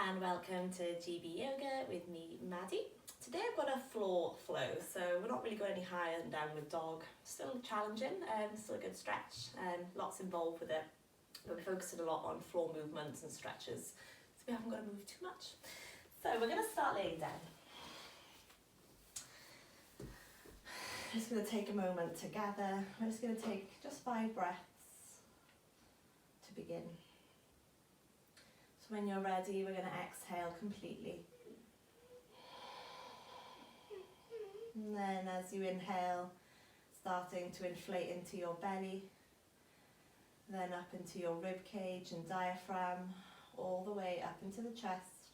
and welcome to GB Yoga with me, Maddie. Today I've got a floor flow, so we're not really going any higher than downward dog. Still challenging, still a good stretch, lots involved with it, but we're focusing a lot on floor movements and stretches, so we haven't got to move too much. So we're going to start laying down. I'm just going to take a moment to gather. I'm just going to take just 5 breaths to begin. So when you're ready, we're going to exhale completely. And then as you inhale, starting to inflate into your belly, then up into your rib cage and diaphragm, all the way up into the chest.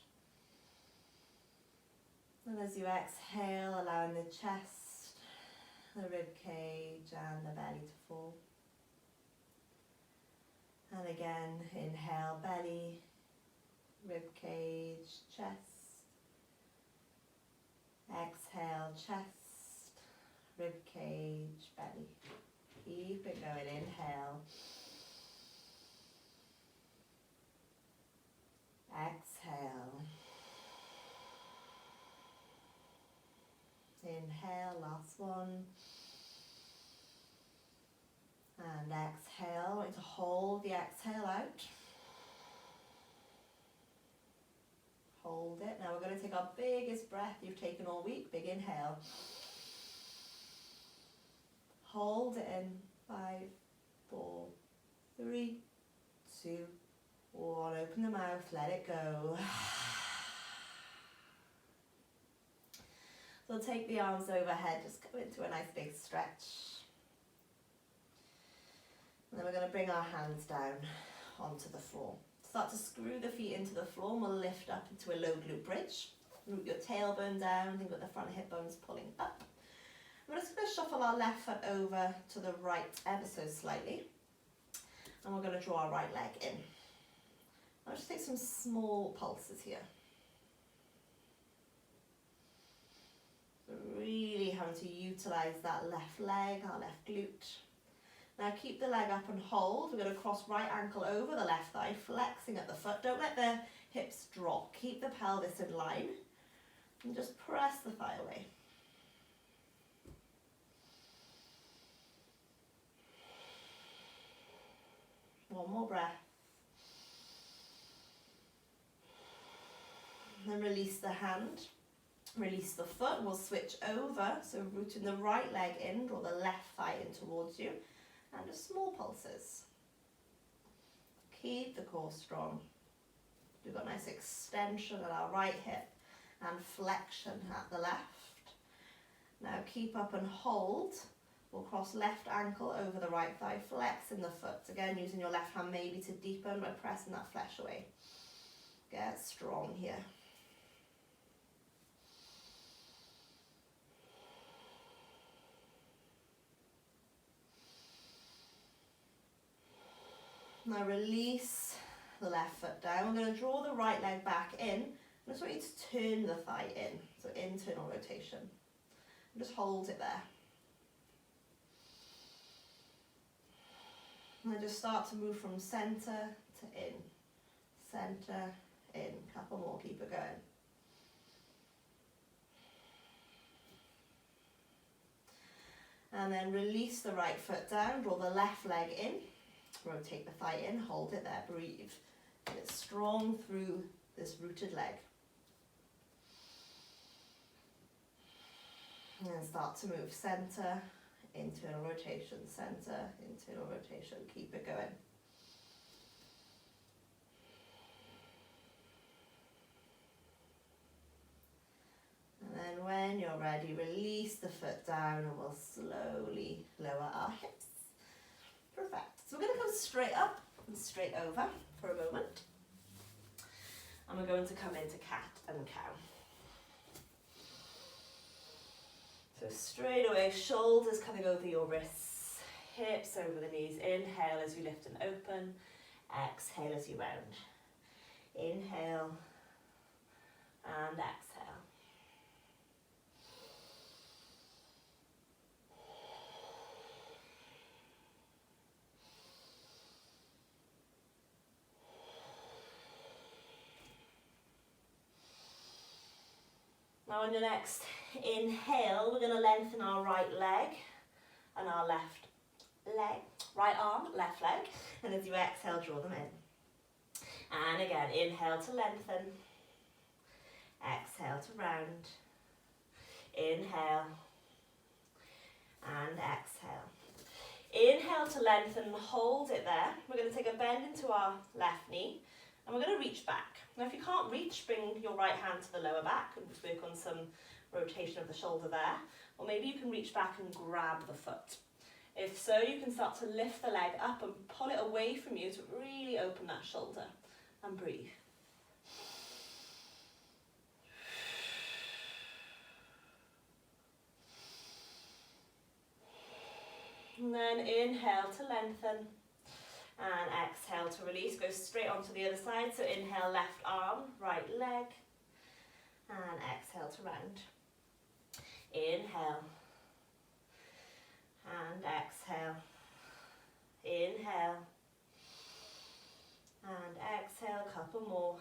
And as you exhale, allowing the chest, the rib cage and the belly to fall. And again, inhale, belly, rib cage, chest. Exhale, chest, rib cage, belly. Keep it going. Inhale. Exhale. Inhale, last one. And exhale. I want you to hold the exhale out. Hold it. Now we're going to take our biggest breath you've taken all week. Big inhale. Hold it in. 5, 4, 3, 2, 1. Open the mouth. Let it go. So take the arms overhead. Just go into a nice big stretch. And then we're going to bring our hands down onto the floor. Start to screw the feet into the floor and we'll lift up into a low glute bridge. Root your tailbone down, think about the front hip bones pulling up. We're just going to shuffle our left foot over to the right ever so slightly. And we're going to draw our right leg in. I'll just take some small pulses here. So really having to utilise that left leg, our left glute. Now keep the leg up and hold. We're going to cross right ankle over the left thigh, flexing at the foot. Don't let the hips drop. Keep the pelvis in line and just press the thigh away. One more breath. And then release the hand, release the foot. We'll switch over. So rooting the right leg in, draw the left thigh in towards you. And just small pulses. Keep the core strong. We've got a nice extension at our right hip and flexion at the left. Now keep up and hold. We'll cross left ankle over the right thigh, flexing the foot. Again, using your left hand maybe to deepen by pressing that flesh away. Get strong here. Now release the left foot down. We're going to draw the right leg back in. I just want you to turn the thigh in, so internal rotation. And just hold it there. And then just start to move from centre to in. Centre, in. Couple more, keep it going. And then release the right foot down, draw the left leg in. Rotate the thigh in, hold it there, breathe. Get it strong through this rooted leg. And then start to move centre, internal rotation, centre, internal rotation. Keep it going. And then when you're ready, release the foot down and we'll slowly lower our hips. Perfect. So we're going to come straight up and straight over for a moment. And we're going to come into cat and cow. So straight away, shoulders coming over your wrists, hips over the knees. Inhale as you lift and open. Exhale as you round. Inhale and exhale. Now on your next inhale, we're going to lengthen our right leg and our left leg, right arm, left leg, and as you exhale, draw them in. And again, inhale to lengthen, exhale to round, inhale, and exhale. Inhale to lengthen, hold it there. We're going to take a bend into our left knee, and we're going to reach back. Now if you can't reach, bring your right hand to the lower back and just work on some rotation of the shoulder there. Or maybe you can reach back and grab the foot. If so, you can start to lift the leg up and pull it away from you to really open that shoulder. And breathe. And then inhale to lengthen. And exhale to release, go straight onto the other side. So inhale, left arm, right leg, and exhale to round. Inhale, and exhale. Inhale, and exhale, a couple more.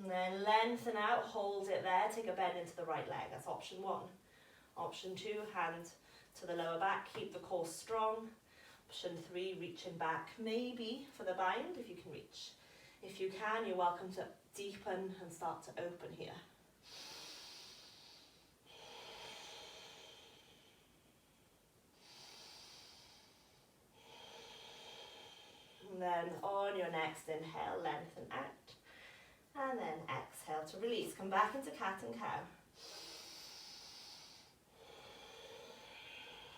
And then lengthen out, hold it there, take a bend into the right leg, that's option 1. Option 2, hand to the lower back, keep the core strong. Option 3, reaching back, maybe for the bind if you can reach. If you can, you're welcome to deepen and start to open here. And then on your next inhale, lengthen out. And then exhale to release. Come back into cat and cow.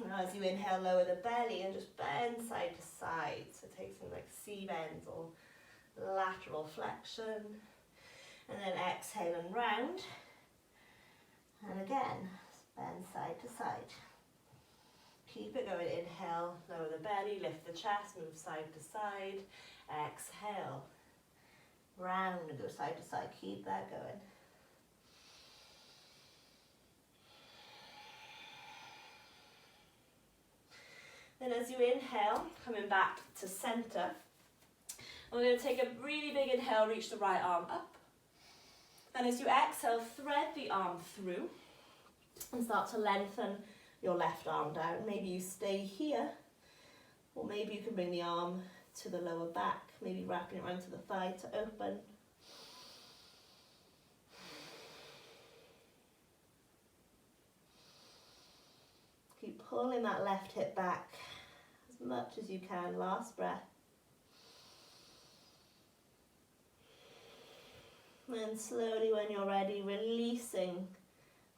Now as you inhale, lower the belly and just bend side to side. So take some like C bends or lateral flexion. And then exhale and round. And again, bend side to side. Keep it going. Inhale, lower the belly, lift the chest, move side to side. Exhale, round and go side to side. Keep that going. Then as you inhale, coming back to center, we're going to take a really big inhale, reach the right arm up. And as you exhale, thread the arm through and start to lengthen your left arm down. Maybe you stay here, or maybe you can bring the arm to the lower back, maybe wrapping it around to the thigh to open. Keep pulling that left hip back as much as you can. Last breath. And slowly, when you're ready, releasing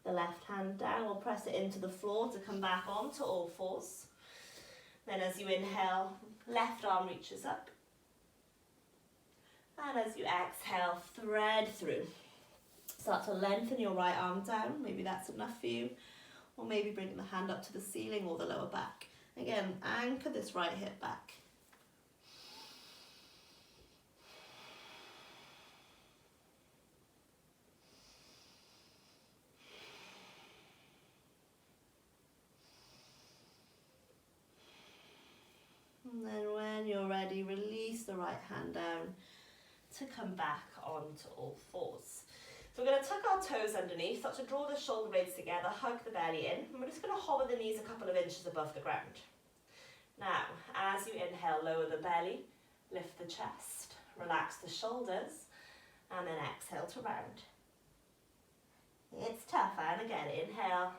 the left hand down. We'll press it into the floor to come back onto all fours. Then as you inhale, left arm reaches up. And as you exhale, thread through. Start to lengthen your right arm down. Maybe that's enough for you. Or maybe bring the hand up to the ceiling or the lower back. Again, anchor this right hip back. And then when you're ready, release the right hand down to come back onto all fours. So we're going to tuck our toes underneath, start to draw the shoulder blades together, hug the belly in, and we're just going to hover the knees a couple of inches above the ground. Now, as you inhale, lower the belly, lift the chest, relax the shoulders, and then exhale to round. It's tough, and again, inhale,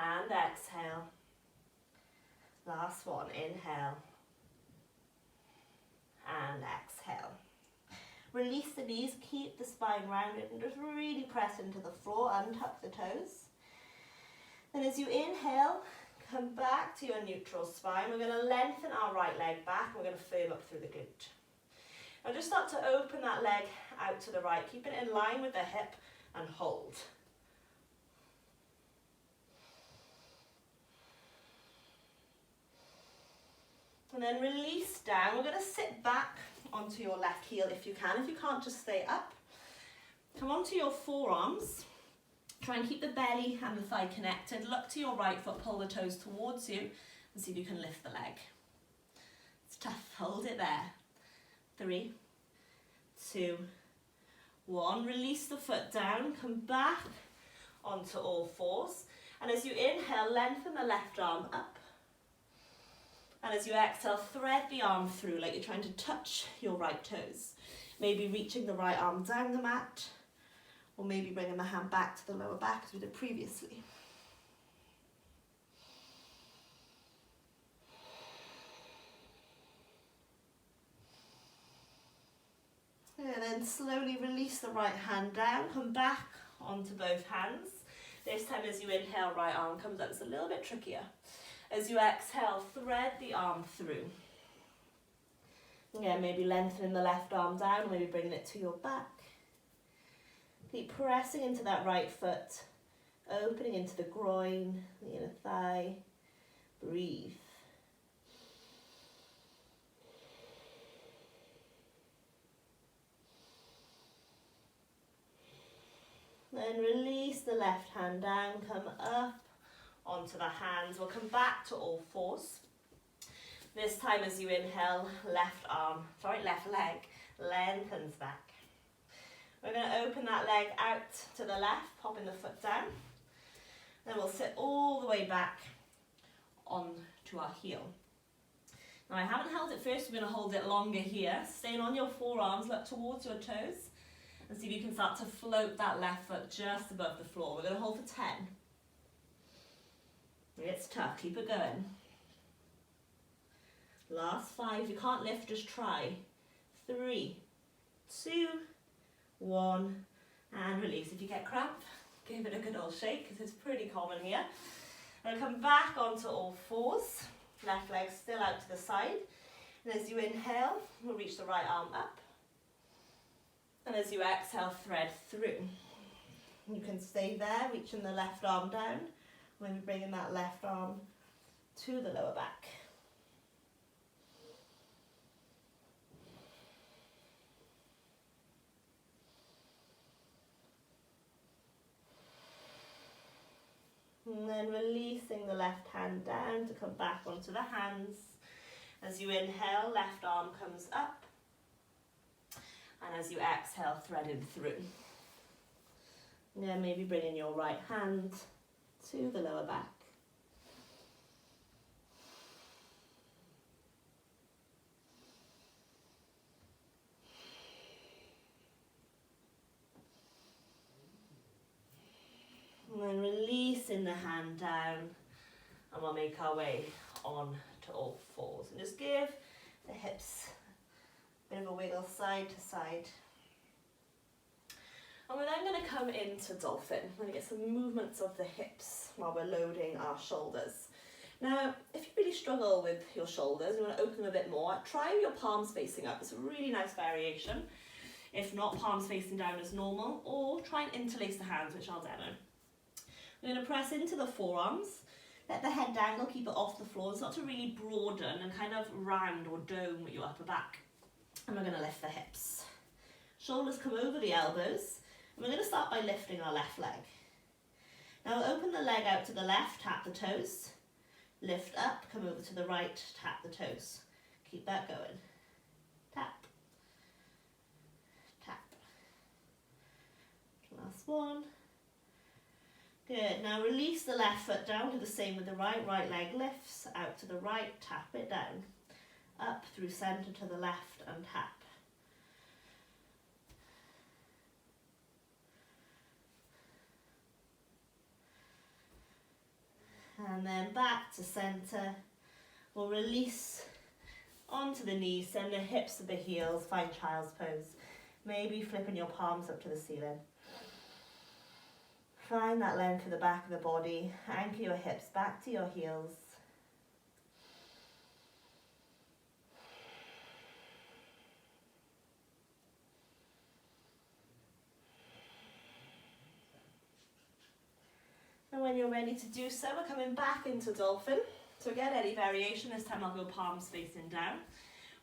and exhale. Last one, inhale, and exhale. Release the knees, keep the spine rounded, and just really press into the floor, untuck the toes. Then as you inhale, come back to your neutral spine. We're going to lengthen our right leg back, and we're going to firm up through the glute. Now just start to open that leg out to the right, keep it in line with the hip, and hold. And then release down. We're going to sit back onto your left heel if you can. If you can't, just stay up. Come onto your forearms. Try and keep the belly and the thigh connected. Look to your right foot, pull the toes towards you, and see if you can lift the leg. It's tough, hold it there. 3, 2, 1. Release the foot down, come back onto all fours. And as you inhale, lengthen the left arm up. And as you exhale, thread the arm through like you're trying to touch your right toes. Maybe reaching the right arm down the mat, or maybe bringing the hand back to the lower back as we did previously. And then slowly release the right hand down, come back onto both hands. This time as you inhale, right arm comes up. It's a little bit trickier. As you exhale, thread the arm through. Again, maybe lengthening the left arm down, maybe bringing it to your back. Keep pressing into that right foot, opening into the groin, the inner thigh. Breathe. Then release the left hand down, come up onto the hands. We'll come back to all fours. This time as you inhale, left leg lengthens back. We're going to open that leg out to the left, popping the foot down. Then we'll sit all the way back onto our heel. Now I haven't held it first, we're going to hold it longer here. Staying on your forearms, look towards your toes. And see if you can start to float that left foot just above the floor. We're going to hold for 10. It's tough, keep it going. Last 5, if you can't lift, just try. 3, 2, 1, and release. If you get cramp, give it a good old shake, because it's pretty common here. And come back onto all fours. Left leg still out to the side. And as you inhale, we'll reach the right arm up. And as you exhale, thread through. You can stay there, reaching the left arm down. Maybe bringing that left arm to the lower back. And then releasing the left hand down to come back onto the hands. As you inhale, left arm comes up. And as you exhale, threading through. Then maybe bringing your right hand to the lower back. And then releasing the hand down, and we'll make our way on to all fours. And just give the hips a bit of a wiggle side to side. And we're then going to come into dolphin. We're going to get some movements of the hips while we're loading our shoulders. Now, if you really struggle with your shoulders, you want to open them a bit more, try your palms facing up. It's a really nice variation. If not, palms facing down as normal, or try and interlace the hands, which I'll demo. We're going to press into the forearms, let the head dangle, keep it off the floor. It's not to really broaden and kind of round or dome your upper back. And we're going to lift the hips. Shoulders come over the elbows. And we're going to start by lifting our left leg. Now we'll open the leg out to the left, tap the toes. Lift up, come over to the right, tap the toes. Keep that going. Tap. Tap. Last one. Good. Now release the left foot down. Do the same with the right. Right leg lifts out to the right, tap it down. Up through centre to the left and tap. And then back to centre. We'll release onto the knees, send the hips to the heels, find child's pose. Maybe flipping your palms up to the ceiling. Find that length of the back of the body. Anchor your hips back to your heels. And when you're ready to do so, we're coming back into dolphin. So again, any variation, this time I'll go palms facing down.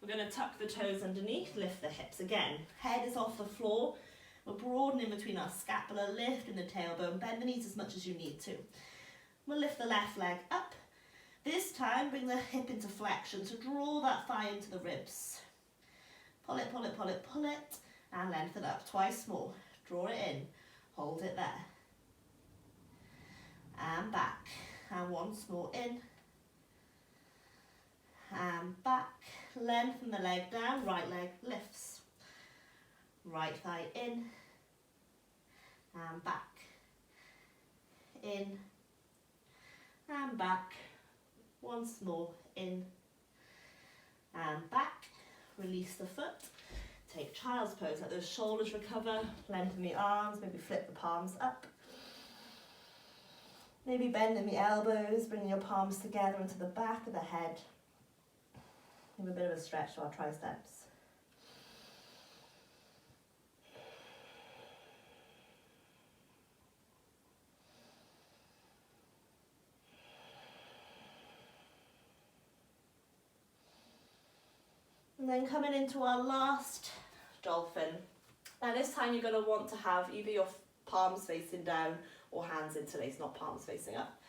We're going to tuck the toes underneath, lift the hips. Again, head is off the floor. We're broadening between our scapula, lifting the tailbone, bend the knees as much as you need to. We'll lift the left leg up. This time, bring the hip into flexion, so draw that thigh into the ribs. Pull it, pull it, pull it, pull it, and lengthen up. Twice more. Draw it in. Hold it there. And back. And once more in. And back. Lengthen the leg down. Right leg lifts. Right thigh in. And back. In. And back. Once more. In. And back. Release the foot. Take child's pose. Let those shoulders recover. Lengthen the arms. Maybe flip the palms up. Maybe bending the elbows. Bringing your palms together into the back of the head. Give a bit of a stretch to our triceps. And then coming into our last dolphin. Now this time you're going to want to have either your palms facing down or hands interlaced, not palms facing up.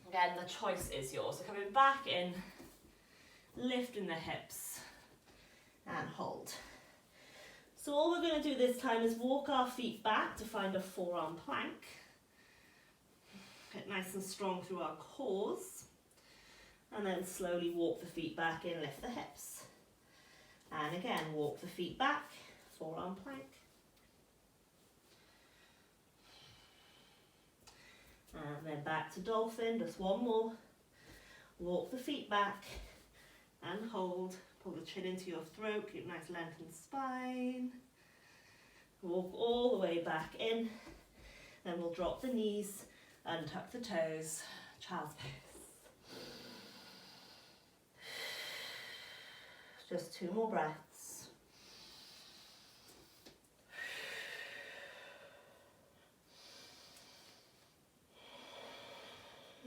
Again, the choice is yours. So coming back in, lifting the hips and hold. So all we're going to do this time is walk our feet back to find a forearm plank. Get nice and strong through our cores. And then slowly walk the feet back in, lift the hips. And again, walk the feet back, forearm plank. And then back to dolphin, just one more. Walk the feet back and hold. Pull the chin into your throat, keep a nice lengthened spine. Walk all the way back in. Then we'll drop the knees, untuck the toes, child's pose. Just 2 more breaths.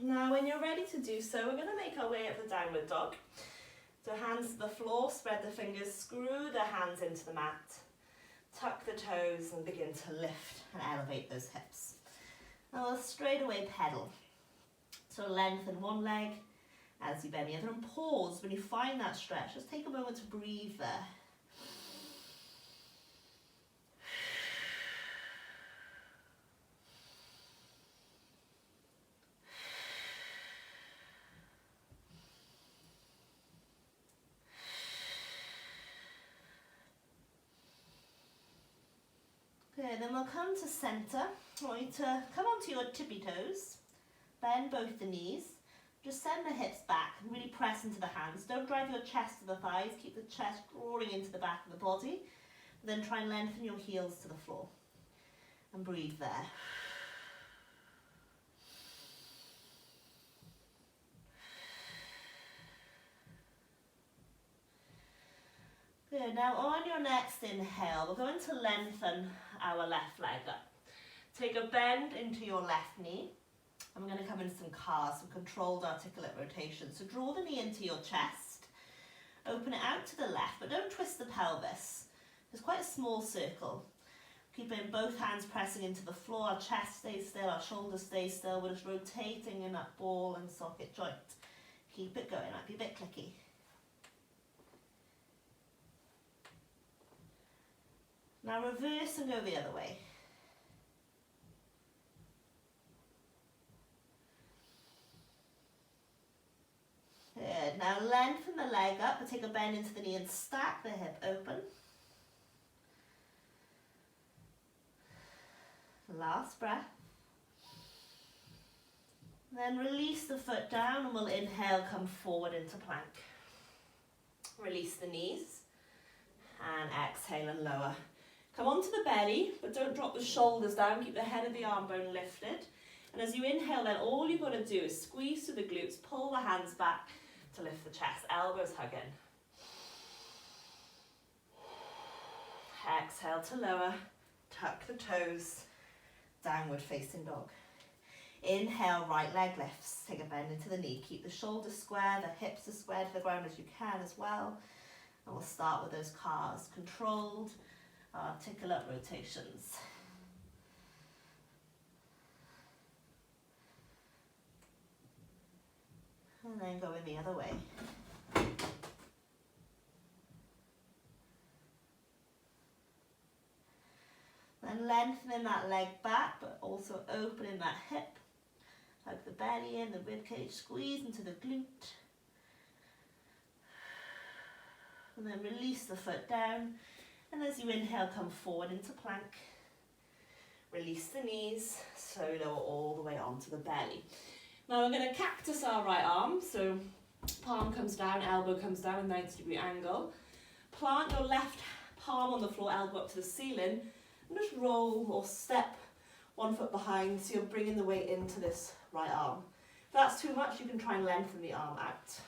Now when you're ready to do so, we're going to make our way up the downward dog. So hands to the floor, spread the fingers, screw the hands into the mat, tuck the toes and begin to lift and elevate those hips. Now we'll straight away pedal. So lengthen one leg as you bend the other and pause when you find that stretch. Just take a moment to breathe there. Okay, then we'll come to center. I want you to come onto your tippy toes, bend both the knees. Just send the hips back and really press into the hands. Don't drive your chest to the thighs. Keep the chest drawing into the back of the body. Then try and lengthen your heels to the floor. And breathe there. Good. Now on your next inhale, we're going to lengthen our left leg up. Take a bend into your left knee. I'm going to come in some cars, some controlled articulate rotation. So draw the knee into your chest, open it out to the left, but don't twist the pelvis. It's quite a small circle. Keeping both hands pressing into the floor, our chest stays still, our shoulders stay still. We're just rotating in that ball and socket joint. Keep it going, might be a bit clicky. Now reverse and go the other way. Good. Now lengthen the leg up, but take a bend into the knee and stack the hip open. Last breath. Then release the foot down and we'll inhale, come forward into plank. Release the knees and exhale and lower. Come onto the belly, but don't drop the shoulders down. Keep the head of the arm bone lifted. And as you inhale, then all you've got to do is squeeze through the glutes, pull the hands back to lift the chest, elbows hug in. Exhale to lower, tuck the toes, downward facing dog. Inhale, right leg lifts, take a bend into the knee, keep the shoulders square, the hips as square to the ground as you can as well. And we'll start with those cars, controlled articulate rotations. And then going the other way. lengthening that leg back, but also opening that hip. Hug the belly in, the rib cage, squeeze into the glute. And then release the foot down. And as you inhale, come forward into plank. Release the knees, slowly lower all the way onto the belly. Now we're going to cactus our right arm. So palm comes down, elbow comes down, 90-degree angle. Plant your left palm on the floor, elbow up to the ceiling. And just roll or step 1 foot behind, so you're bringing the weight into this right arm. If that's too much, you can try and lengthen the arm out. Just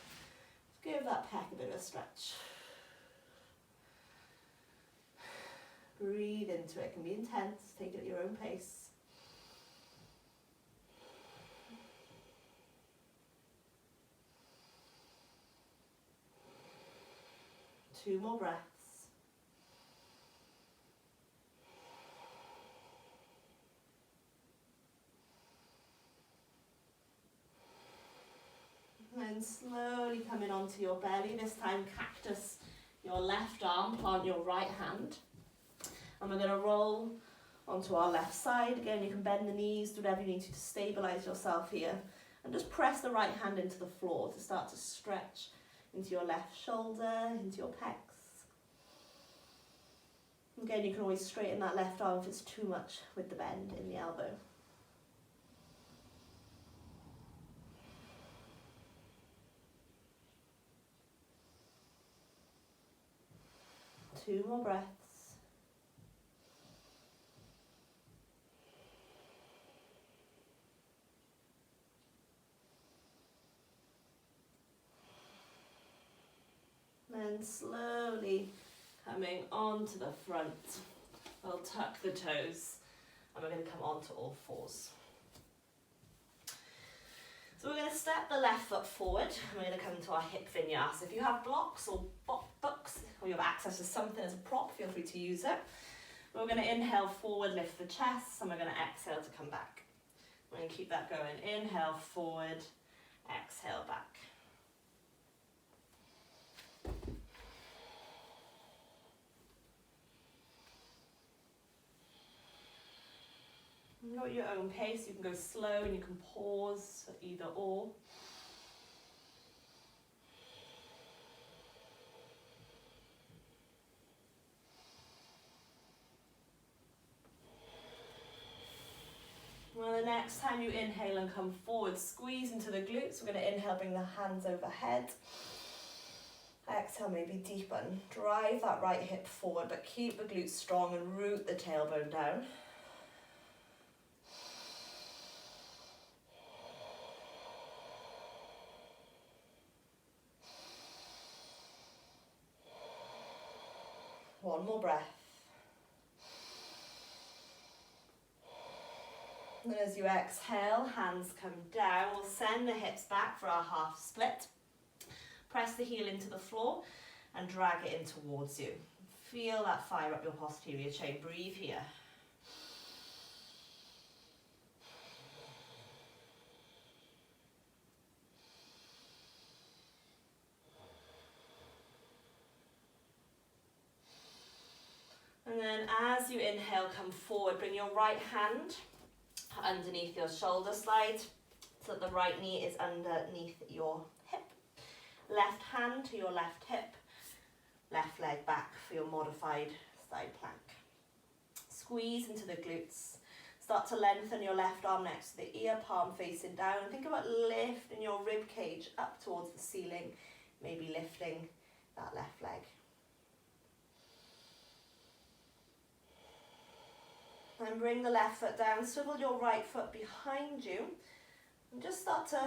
give that pec a bit of a stretch. Breathe into it. It can be intense. Take it at your own pace. Two more breaths. And then slowly coming onto your belly. This time cactus your left arm, plant your right hand. And we're going to roll onto our left side. Again, you can bend the knees, do whatever you need to stabilize yourself here. And just press the right hand into the floor to start to stretch into your left shoulder, into your pecs. Again, you can always straighten that left arm if it's too much with the bend in the elbow. Two more breaths. Then slowly coming onto the front, we'll tuck the toes and we're going to come onto all fours. So we're going to step the left foot forward and we're going to come into our hip vinyasa. If you have blocks or books or you have access to something as a prop, feel free to use it. We're going to inhale forward, lift the chest, and we're going to exhale to come back. We're going to keep that going. Inhale forward, exhale back. Go at your own pace. You can go slow and you can pause, either or. Well, the next time you inhale and come forward, squeeze into the glutes. We're going to inhale, bring the hands overhead. Exhale, maybe deepen. Drive that right hip forward, but keep the glutes strong and root the tailbone down. One more breath. And as you exhale, hands come down. We'll send the hips back for our half split. Press the heel into the floor and drag it in towards you. Feel that fire up your posterior chain. Breathe here. And then as you inhale, come forward. Bring your right hand underneath your shoulder slide so that the right knee is underneath your hip. Left hand to your left hip. Left leg back for your modified side plank. Squeeze into the glutes. Start to lengthen your left arm next to the ear, palm facing down. And think about lifting your rib cage up towards the ceiling. Maybe lifting that left leg. And bring the left foot down, swivel your right foot behind you, and just start to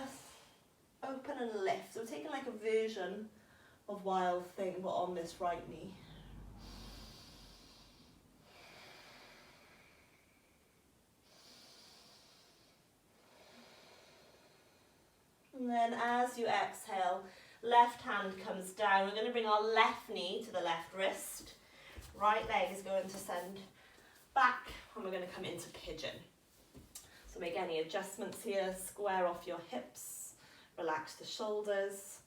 open and lift. So we're taking like a version of Wild Thing, but on this right knee. And then as you exhale, left hand comes down. We're going to bring our left knee to the left wrist. Right leg is going to send back, and we're going to come into pigeon. So make any adjustments here, square off your hips, relax the shoulders,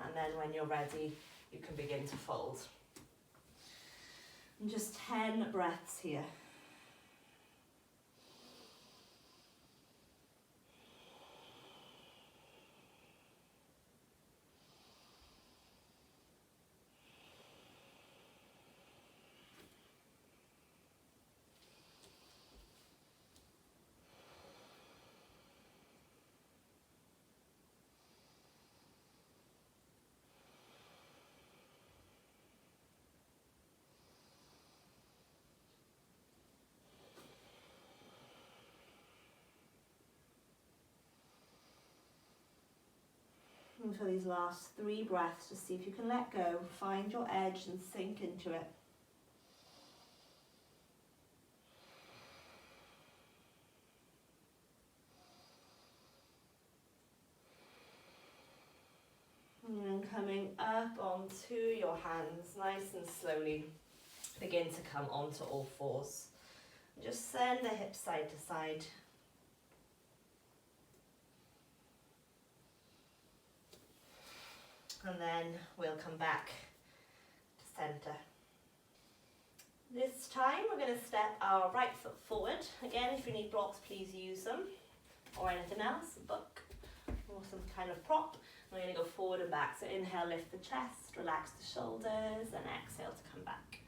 and then when you're ready, you can begin to fold. And just 10 breaths here. And for these last 3 breaths, just see if you can let go, find your edge and sink into it. And then coming up onto your hands, nice and slowly, begin to come onto all fours. Just send the hips side to side. And then we'll come back to centre. This time we're going to step our right foot forward. Again, if you need blocks, please use them, or anything else, a book or some kind of prop. We're going to go forward and back. So inhale, lift the chest, relax the shoulders, and exhale to come back.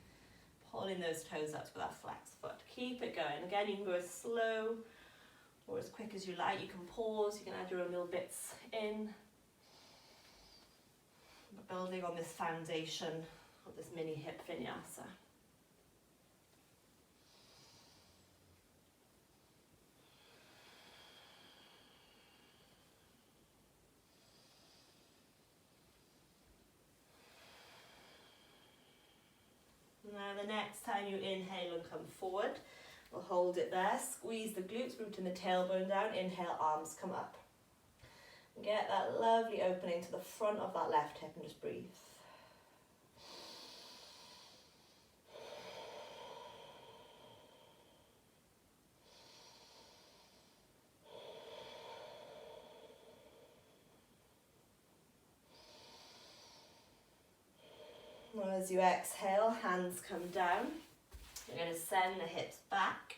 Pulling those toes up with that flex foot. Keep it going. Again, you can go as slow or as quick as you like. You can pause, you can add your own little bits in. We're building on this foundation of this mini hip vinyasa. Now the next time you inhale and come forward, we'll hold it there, squeeze the glutes, rooting the tailbone down, inhale, arms come up. Get that lovely opening to the front of that left hip and just breathe. Now as you exhale, hands come down. You're going to send the hips back.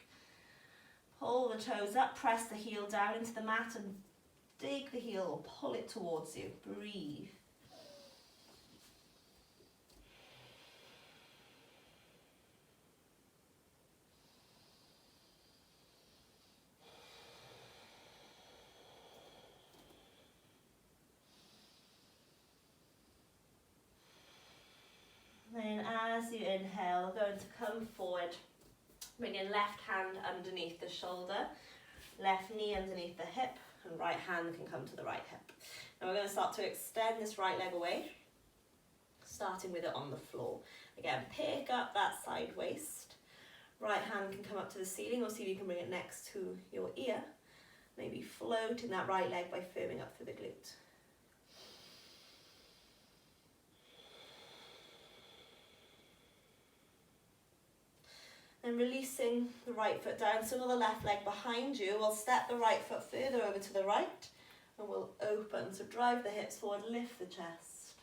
Pull the toes up, press the heel down into the mat and dig the heel or pull it towards you. Breathe. Then as you inhale, we're going to come forward. Bring your left hand underneath the shoulder, left knee underneath the hip, and right hand can come to the right hip. Now we're going to start to extend this right leg away, starting with it on the floor. Again, pick up that side waist. Right hand can come up to the ceiling, or see if you can bring it next to your ear. Maybe float in that right leg by firming up through the glute. And releasing the right foot down, so the left leg behind you. We'll step the right foot further over to the right and we'll open. So drive the hips forward, lift the chest.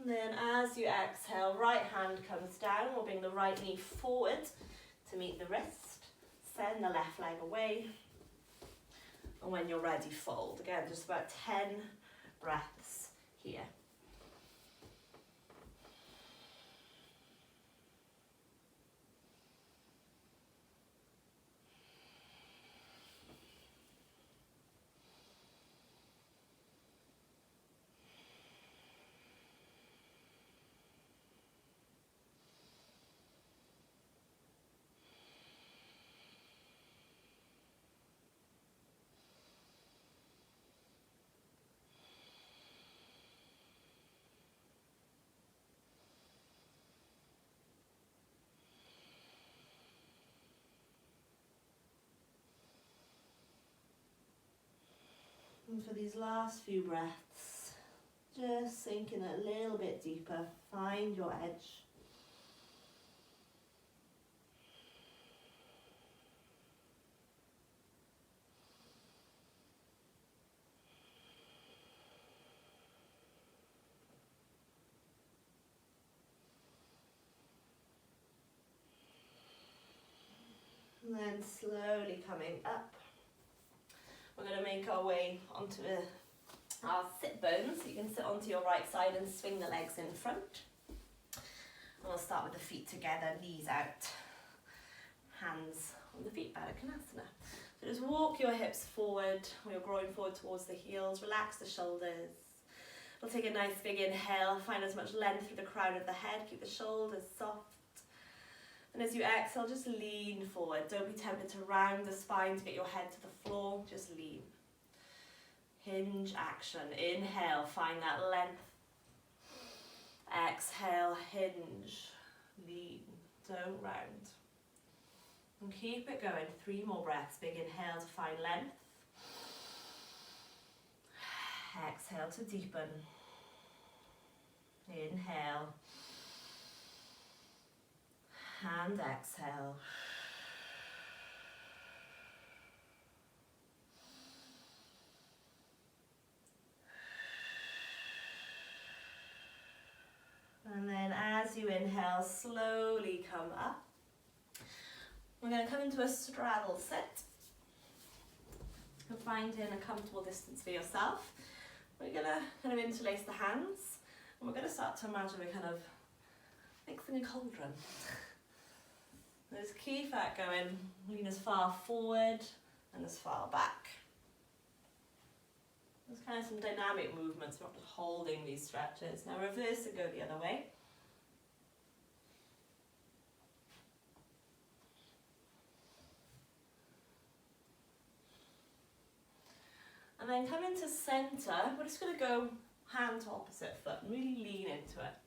And then as you exhale, right hand comes down. We'll bring the right knee forward to meet the wrist. Send the left leg away. And when you're ready, fold. Again, just about 10 breaths here. And for these last few breaths, just sinking a little bit deeper, find your edge. And then slowly coming up. We're going to make our way onto our sit bones. So you can sit onto your right side and swing the legs in front. And we'll start with the feet together, knees out, hands on the feet, Baddha Konasana. So just walk your hips forward, or your groin forward towards the heels, relax the shoulders. We'll take a nice big inhale, find as much length through the crown of the head, keep the shoulders soft. And as you exhale, just lean forward. Don't be tempted to round the spine to get your head to the floor. Just lean. Hinge action. Inhale, find that length. Exhale, hinge. Lean. Don't round. And keep it going. 3 more breaths. Big inhale to find length. Exhale to deepen. Inhale. And exhale. And then as you inhale, slowly come up. We're going to come into a straddle sit. And find in a comfortable distance for yourself. We're going to kind of interlace the hands. And we're going to start to imagine we're kind of mixing a cauldron. There's key fat going, lean as far forward and as far back. There's kind of some dynamic movements, we're not just holding these stretches. Now reverse and go the other way. And then come into centre. We're just going to go hand to opposite foot and really lean into it.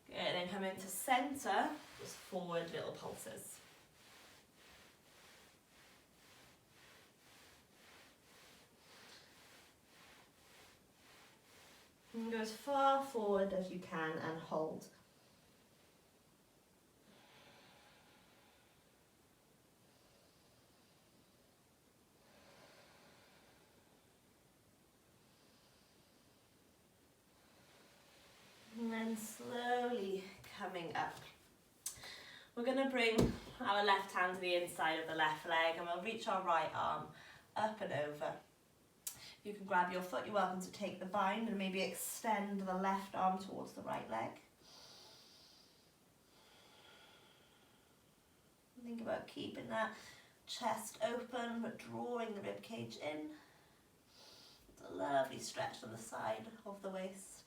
Good, then come into centre, just forward little pulses. And go as far forward as you can and hold. And then slowly coming up. We're going to bring our left hand to the inside of the left leg and we'll reach our right arm up and over. You can grab your foot, you're welcome to take the bind and maybe extend the left arm towards the right leg. Think about keeping that chest open but drawing the rib cage in. It's a lovely stretch on the side of the waist.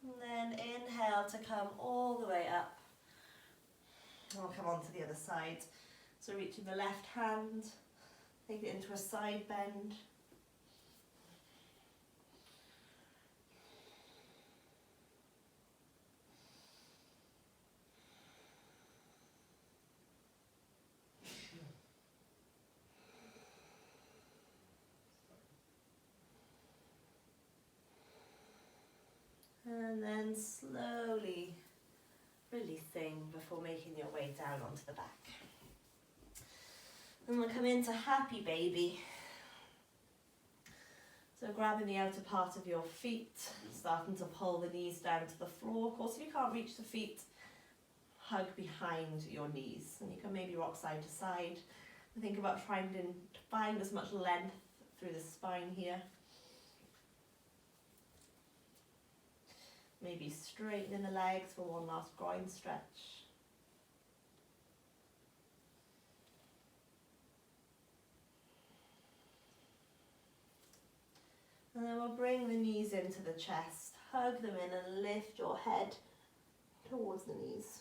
And then inhale to come all the way up. I'll come on to the other side. So reaching the left hand, take it into a side bend. And then slowly releasing before making your way down onto the back. And we'll come into happy baby. So grabbing the outer part of your feet, starting to pull the knees down to the floor. Of course, if you can't reach the feet, hug behind your knees. And you can maybe rock side to side. And think about trying to find as much length through the spine here. Maybe straightening the legs for one last groin stretch. And then we'll bring the knees into the chest, hug them in and lift your head towards the knees.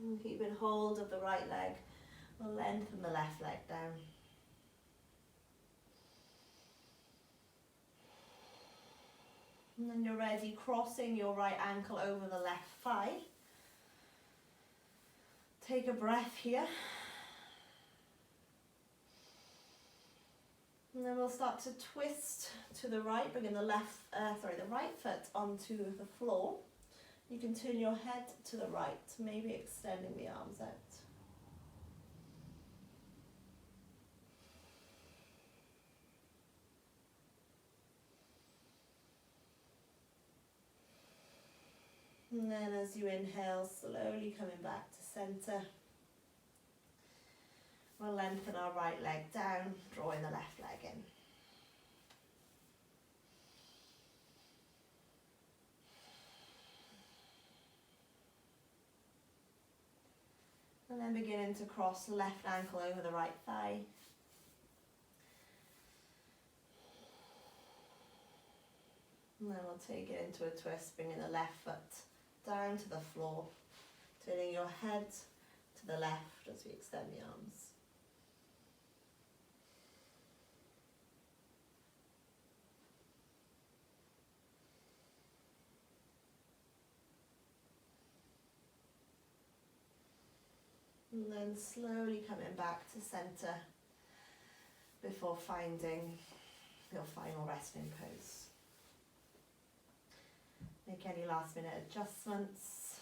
And keeping hold of the right leg, we'll lengthen the left leg down. And then you're ready, crossing your right ankle over the left thigh. Take a breath here. And then we'll start to twist to the right, bringing the right foot onto the floor. You can turn your head to the right, maybe extending the arms out. And then as you inhale, slowly coming back to centre. We'll lengthen our right leg down, drawing the left leg in. And then beginning to cross the left ankle over the right thigh. And then we'll take it into a twist, bringing the left foot down to the floor, turning your head to the left as we extend the arms. And then slowly coming back to centre before finding your final resting pose. Make any last minute adjustments.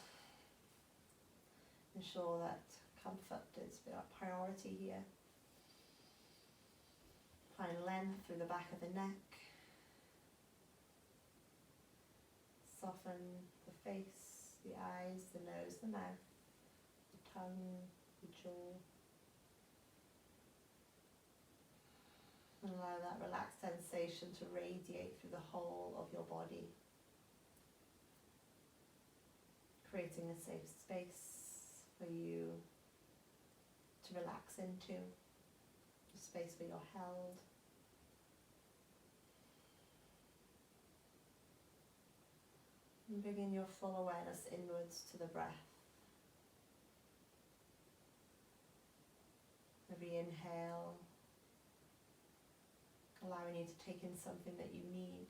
Ensure that comfort is our priority here. Find length through the back of the neck. Soften the face, the eyes, the nose, the mouth, the tongue, the jaw. And allow that relaxed sensation to radiate through the whole of your body, creating a safe space for you to relax into, a space where you're held. And bringing your full awareness inwards to the breath. Every inhale, allowing you to take in something that you need.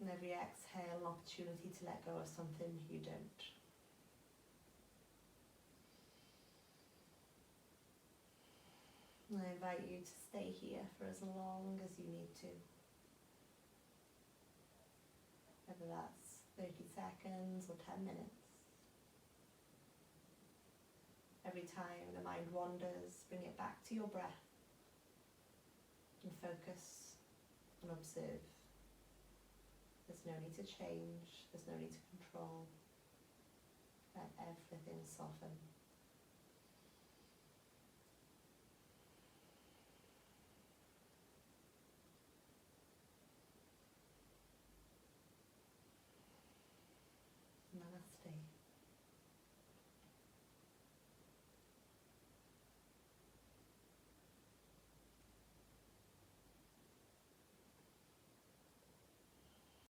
And every exhale, an opportunity to let go of something you don't. And I invite you to stay here for as long as you need to. Whether that's 30 seconds or 10 minutes. Every time the mind wanders, bring it back to your breath. And focus and observe. There's no need to change, there's no need to control. Let everything soften.